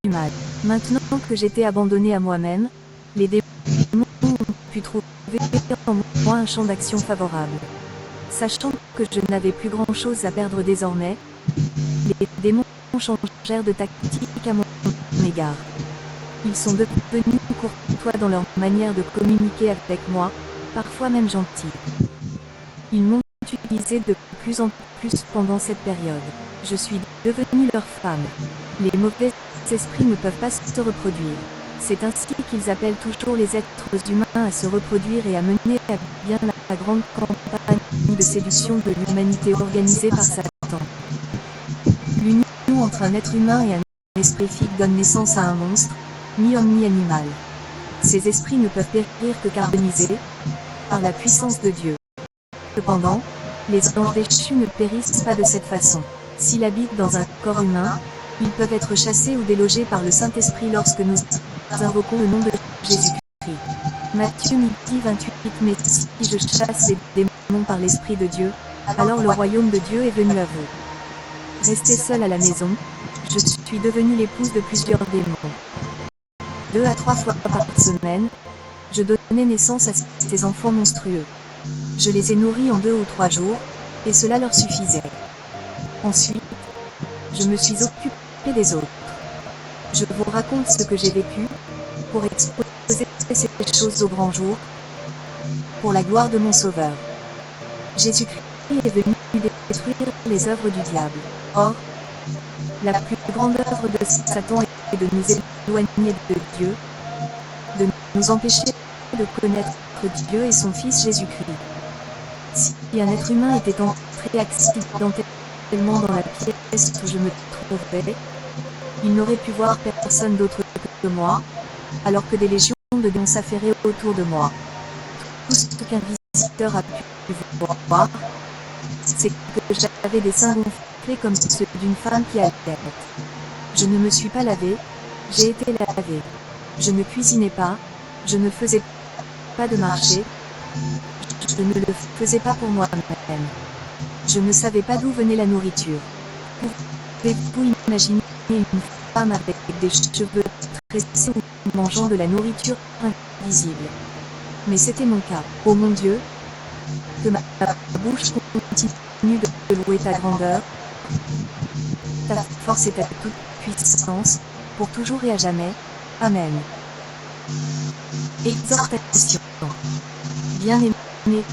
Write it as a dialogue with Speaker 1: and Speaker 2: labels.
Speaker 1: mal. Maintenant que j'étais abandonné à moi-même, les démons ont pu trouver en moi un champ d'action favorable. Sachant que je n'avais plus grand-chose à perdre désormais, les démons changèrent de tactique à mon égard. Ils sont devenus courtois dans leur manière de communiquer avec moi, parfois même gentils. Ils m'ont utilisé de plus en plus pendant cette période. Je suis devenue leur femme. Les mauvais esprits ne peuvent pas se reproduire. C'est ainsi qu'ils appellent toujours les êtres humains à se reproduire et à mener à bien la grande campagne de séduction de l'humanité organisée par Satan. L'union entre un être humain et un esprit physique donne naissance à un monstre, ni homme ni animal. Ces esprits ne peuvent périr que carbonisés par la puissance de Dieu. Cependant, les anges déchus ne périssent pas de cette façon. S'ils habitent dans un corps humain, ils peuvent être chassés ou délogés par le Saint-Esprit lorsque nous invoquons le nom de Jésus-Christ. Matthieu 28. Mais si je chasse les démons par l'Esprit de Dieu, alors le royaume de Dieu est venu à vous. Restez seul à la maison, je suis devenue l'épouse de plusieurs démons. 2 à 3 fois par semaine, je donnais naissance à ces enfants monstrueux. Je les ai nourris en 2 ou 3 jours, et cela leur suffisait. Ensuite, je me suis occupé des autres. Je vous raconte ce que j'ai vécu, pour exposer ces choses au grand jour, pour la gloire de mon Sauveur. Jésus-Christ est venu détruire les œuvres du diable. Or, la plus grande œuvre de Satan est de nous éloigner de Dieu, de nous empêcher de connaître Dieu et son Fils Jésus-Christ. Si un être humain était entré accidentellement dans la pièce où je me trouvais, il n'aurait pu voir personne d'autre que moi, alors que des légions de démons s'affairaient autour de moi. Tout ce qu'un visiteur a pu voir, c'est que j'avais des seins gonflés comme ceux d'une femme qui allait. Je ne me suis pas lavé, j'ai été lavé. Je ne cuisinais pas, je ne faisais pas de marché, je ne le faisais pas pour moi-même. Je ne savais pas d'où venait la nourriture. Pouvez-vous imaginer une femme avec des cheveux tressés ou mangeant de la nourriture invisible? Mais c'était mon cas. Oh mon Dieu, que ma bouche continue de louer ta grandeur, ta force et ta toute puissance, pour toujours et à jamais. Amen. Exhortation. Bien-aimés,